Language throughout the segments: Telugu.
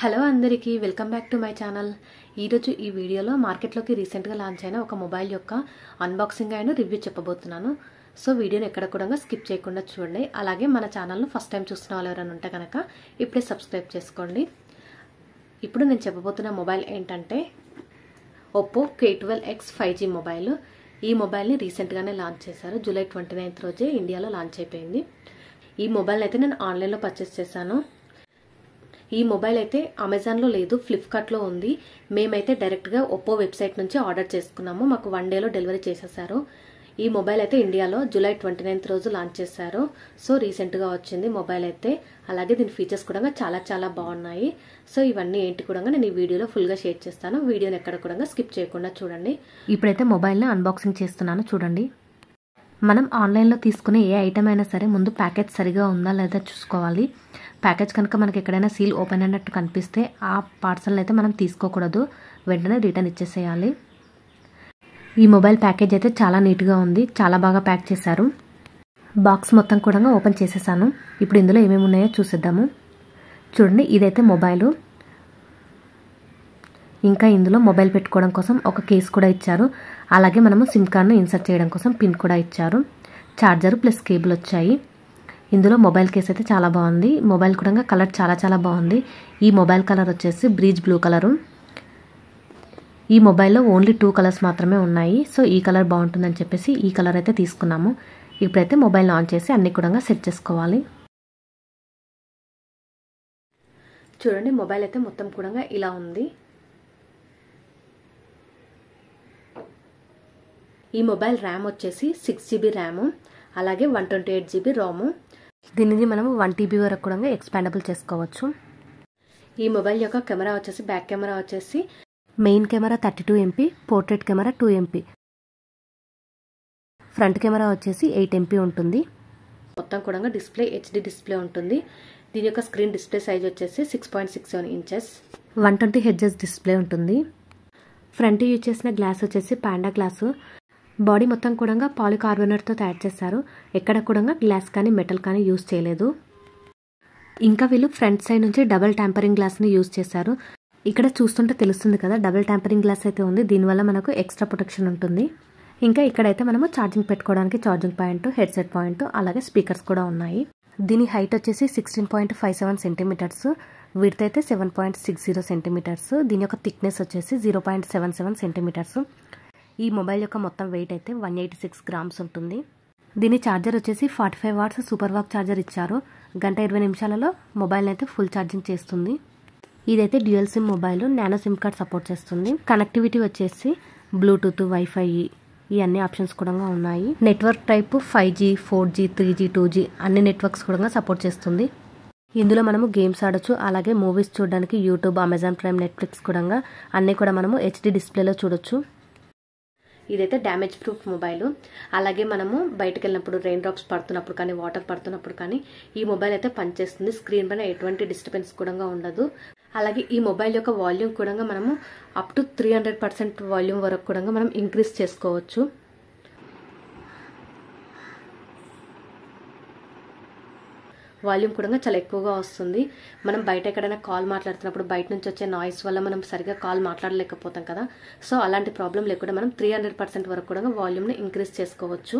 హలో అందరికీ welcome back to my channel. ఈరోజు ఈ వీడియోలో మార్కెట్లోకి రీసెంట్గా లాంచ్ అయిన ఒక మొబైల్ యొక్క అన్బాక్సింగ్ అండ్ రివ్యూ చెప్పబోతున్నాను. సో వీడియోని ఎక్కడ కూడా స్కిప్ చేయకుండా చూడండి. అలాగే మన ఛానల్ను ఫస్ట్ టైం చూస్తున్న వాళ్ళు ఎవరైనా ఉంటే కనుక ఇప్పుడే సబ్స్క్రైబ్ చేసుకోండి. ఇప్పుడు నేను చెప్పబోతున్న మొబైల్ ఏంటంటే ఒప్పో K12X 5G మొబైల్. ఈ మొబైల్ని రీసెంట్గానే లాంచ్ చేశారు. జూలై 29th రోజే ఇండియాలో లాంచ్ అయిపోయింది. ఈ మొబైల్ అయితే నేను ఆన్లైన్లో పర్చేస్ చేశాను. ఈ మొబైల్ అయితే అమెజాన్లో లేదు, ఫ్లిప్కార్ట్లో ఉంది. మేమైతే డైరెక్ట్గా ఒప్పో వెబ్సైట్ నుంచి ఆర్డర్ చేసుకున్నాము. మాకు 1 డేలో డెలివరీ చేసేసారు. ఈ మొబైల్ అయితే ఇండియాలో జూలై 29th రోజు లాంచ్ చేశారు. సో రీసెంట్గా వచ్చింది మొబైల్ అయితే. అలాగే దీని ఫీచర్స్ కూడా చాలా బాగున్నాయి. సో ఇవన్నీ ఏంటి కూడా నేను ఈ వీడియోలో ఫుల్గా షేర్ చేస్తాను. వీడియోని ఎక్కడ కూడా స్కిప్ చేయకుండా చూడండి. ఇప్పుడైతే మొబైల్ని అన్బాక్సింగ్ చేస్తున్నాను, చూడండి. మనం ఆన్లైన్లో తీసుకునే ఏ ఐటమ్ అయినా సరే ముందు ప్యాకేజ్ సరిగా ఉందా లేదా చూసుకోవాలి. ప్యాకేజ్ కనుక మనకి ఎక్కడైనా సీల్ ఓపెన్ అయినట్టు కనిపిస్తే ఆ పార్సల్ని అయితే మనం తీసుకోకూడదు, వెంటనే రిటర్న్ ఇచ్చేసేయాలి. ఈ మొబైల్ ప్యాకేజ్ అయితే చాలా నీట్గా ఉంది, చాలా బాగా ప్యాక్ చేశారు. బాక్స్ మొత్తం కూడా ఓపెన్ చేసేసాను. ఇప్పుడు ఇందులో ఏమేమి ఉన్నాయో చూసేద్దాము. చూడండి, ఇదైతే మొబైలు. ఇంకా ఇందులో మొబైల్ పెట్టుకోవడం కోసం ఒక కేస్ కూడా ఇచ్చారు. అలాగే మనము సిమ్ కార్డ్ను ఇన్సర్ట్ చేయడం కోసం పిన్ కూడా ఇచ్చారు. ఛార్జర్ ప్లస్ కేబుల్ వచ్చాయి. ఇందులో మొబైల్ కేస్ అయితే చాలా బాగుంది. మొబైల్ కూడా కలర్ చాలా బాగుంది. ఈ మొబైల్ కలర్ వచ్చేసి బ్రీజ్ బ్లూ కలరు. ఈ మొబైల్లో ఓన్లీ 2 కలర్స్ మాత్రమే ఉన్నాయి. సో ఈ కలర్ బాగుంటుందని చెప్పేసి ఈ కలర్ అయితే తీసుకున్నాము. ఇప్పుడైతే మొబైల్ ఆన్ చేసి అన్ని కూడా సెట్ చేసుకోవాలి. చూడండి, మొబైల్ అయితే మొత్తం కూడా ఇలా ఉంది. ఈ మొబైల్ ర్యామ్ వచ్చేసి 6GB ర్యామ్, అలాగే 128GB రోము. దీనిని మనము 1TB వరకు కూడా ఎక్స్పాండబుల్ చేసుకోవచ్చు. ఈ మొబైల్ యొక్క కెమెరా వచ్చేసి బ్యాక్ కెమెరా వచ్చేసి main camera 32MP, portrait camera 2MP, front camera వచ్చేసి 8MP ఉంటుంది. మొత్తం కూడా డిస్ప్లే HD డిస్ప్లే ఉంటుంది. దీని యొక్క స్క్రీన్ డిస్ప్లే సైజ్ వచ్చేసి 6.67 inches, 120Hz డిస్ప్లే ఉంటుంది. ఫ్రంట్ యూజ్ చేసిన గ్లాస్ వచ్చేసి పాండా గ్లాసు. బాడీ మొత్తం కూడా పాలికార్బోనేట్తో తయారు చేశారు. ఎక్కడ కూడా గ్లాస్ కానీ మెటల్ కానీ యూజ్ చేయలేదు. ఇంకా వీళ్ళు ఫ్రంట్ సైడ్ నుంచి డబుల్ ట్యాంపరింగ్ గ్లాస్ని యూజ్ చేశారు. ఇక్కడ చూస్తుంటే తెలుస్తుంది కదా, డబుల్ ట్యాంపరింగ్ గ్లాస్ అయితే ఉంది. దీనివల్ల మనకు ఎక్స్ట్రా ప్రొటెక్షన్ ఉంటుంది. ఇంకా ఇక్కడైతే మనము ఛార్జింగ్ పెట్టుకోవడానికి ఛార్జింగ్ పాయింట్, హెడ్సెట్ పాయింట్, అలాగే స్పీకర్స్ కూడా ఉన్నాయి. దీని హైట్ వచ్చేసి 16.57 సెంటీమీటర్స్, విడ్త్ అయితే 7.60 సెంటీమీటర్స్. దీని యొక్క థిక్నెస్ వచ్చేసి 0.77 సెంటీమీటర్స్. ఈ మొబైల్ యొక్క మొత్తం వెయిట్ అయితే 186 grams ఉంటుంది. దీని ఛార్జర్ వచ్చేసి 45 watts సూపర్ వాక్ ఛార్జర్ ఇచ్చారు. 1:20 నిమిషాలలో మొబైల్ అయితే ఫుల్ ఛార్జింగ్ చేస్తుంది. ఇదైతే dual SIM mobile, nano SIM card support చేస్తుంది. కనెక్టివిటీ వచ్చేసి బ్లూటూత్, వైఫై ఈ అన్ని ఆప్షన్స్ కూడా ఉన్నాయి. Network type 5G, 4G, 3G, 2G అన్ని నెట్వర్క్స్ కూడా సపోర్ట్ చేస్తుంది. ఇందులో మనము గేమ్స్ ఆడొచ్చు, అలాగే మూవీస్ చూడడానికి యూట్యూబ్, అమెజాన్ ప్రైమ్, నెట్ఫ్లిక్స్ కూడా అన్నీ కూడా మనము HD డిస్ప్లేలో చూడొచ్చు. ఇదైతే డ్యామేజ్ ప్రూఫ్ మొబైల్. అలాగే మనము బయటకు వెళ్ళినప్పుడు రెయిన్ డ్రాప్స్ పడుతున్నప్పుడు కానీ, వాటర్ పడుతున్నప్పుడు కానీ ఈ మొబైల్ అయితే పనిచేస్తుంది. స్క్రీన్ పైన ఎటువంటి డిస్టర్బెన్స్ కూడా ఉండదు. అలాగే ఈ మొబైల్ యొక్క వాల్యూమ్ కూడా మనము అప్ టు 300% వాల్యూమ్ వరకు కూడా మనం ఇంక్రీజ్ చేసుకోవచ్చు. వాల్యూమ్ కూడా చాలా ఎక్కువగా వస్తుంది. మనం బయట ఎక్కడైనా కాల్ మాట్లాడుతున్నప్పుడు బయట నుంచి వచ్చే నాయిస్ వల్ల మనం సరిగా కాల్ మాట్లాడలేకపోతాం కదా. సో అలాంటి ప్రాబ్లం లేకుండా మనం 300% వరకు కూడా వాల్యూమ్ని ఇంక్రీజ్ చేసుకోవచ్చు.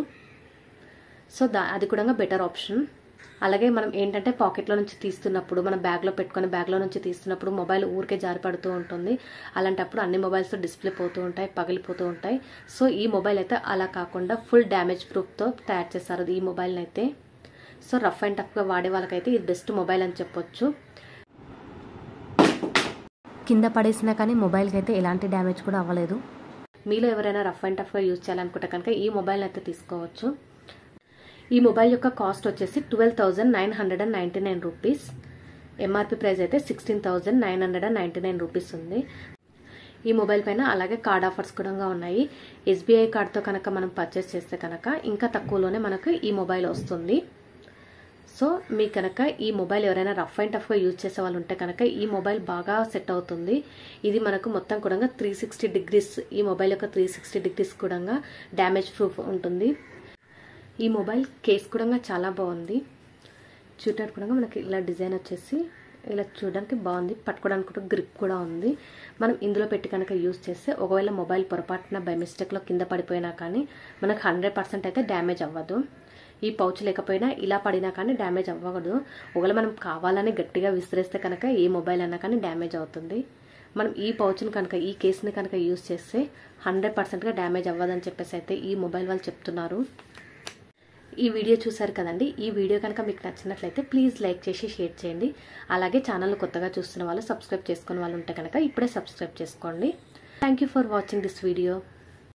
సో అది కూడా బెటర్ ఆప్షన్. అలాగే మనం ఏంటంటే పాకెట్లో నుంచి తీస్తున్నప్పుడు, మనం బ్యాగ్లో పెట్టుకొని బ్యాగ్లో నుంచి తీస్తున్నప్పుడు మొబైల్ ఊరికే జారిపడుతూ ఉంటుంది. అలాంటప్పుడు అన్ని మొబైల్స్ డిస్ప్లే పోతూ ఉంటాయి, పగిలిపోతూ ఉంటాయి. సో ఈ మొబైల్ అయితే అలా కాకుండా ఫుల్ డ్యామేజ్ ప్రూఫ్తో తయారు చేస్తారు ఈ మొబైల్ని అయితే. సో రఫ్ అండ్ టఫ్గా వాడే వాళ్ళకైతే ఇది బెస్ట్ మొబైల్ అని చెప్పొచ్చు. కింద పడేసినా కానీ మొబైల్కి అయితే ఎలాంటి డ్యామేజ్ కూడా అవ్వలేదు. మీలో ఎవరైనా రఫ్ అండ్ టఫ్గా యూజ్ చేయాలనుకుంటే కనుక ఈ మొబైల్ అయితే తీసుకోవచ్చు. ఈ మొబైల్ యొక్క కాస్ట్ వచ్చేసి 12,999 రూపీస్. ఎంఆర్పి ప్రైస్ అయితే 16,999 రూపీస్ ఉంది. ఈ మొబైల్ పైన అలాగే కార్డ్ ఆఫర్స్ కూడా ఉన్నాయి. SBI కార్డ్తో కనుక మనం పర్చేస్ చేస్తే కనుక ఇంకా తక్కువలోనే మనకు ఈ మొబైల్ వస్తుంది. సో మీ కనుక ఈ మొబైల్ ఎవరైనా రఫ్ అండ్ టఫ్గా యూజ్ చేసే వాళ్ళు ఉంటే కనుక ఈ మొబైల్ బాగా సెట్ అవుతుంది. ఇది మనకు మొత్తం కూడా 360 degrees, ఈ మొబైల్ యొక్క 360 degrees కూడా డ్యామేజ్ ప్రూఫ్ ఉంటుంది. ఈ మొబైల్ కేస్ కూడా చాలా బాగుంది. చూడటానికి కూడా మనకి ఇలా డిజైన్ వచ్చేసి ఇలా చూడడానికి బాగుంది, పట్టుకోవడానికి కూడా గ్రిప్ కూడా ఉంది. మనం ఇందులో పెట్టి కనుక యూజ్ చేస్తే ఒకవేళ మొబైల్ పొరపాటున బై మిస్టేక్లో కింద పడిపోయినా కానీ మనకు 100% అయితే డ్యామేజ్ అవ్వదు. ఈ పౌచ్ లేకపోయినా ఇలా పడినా కానీ డ్యామేజ్ అవ్వకూడదు. ఒకవేళ మనం కావాలని గట్టిగా విసిరేస్తే కనుక ఏ మొబైల్ అన్నా కానీ డ్యామేజ్ అవుతుంది. మనం ఈ పౌచ్ని కనుక ఈ కేస్ని కనుక యూజ్ చేస్తే 100%గా డ్యామేజ్ అవ్వదని చెప్పేసి అయితే ఈ మొబైల్ వాళ్ళు చెప్తున్నారు. ఈ వీడియో చూసారు కదండి. ఈ వీడియో కనుక మీకు నచ్చినట్లయితే ప్లీజ్ లైక్ చేసి షేర్ చేయండి. అలాగే ఛానల్ కొత్తగా చూస్తున్న వాళ్ళు, సబ్స్క్రైబ్ చేసుకున్న వాళ్ళు ఉంటే కనుక ఇప్పుడే సబ్స్క్రైబ్ చేసుకోండి. Thank you for watching this video.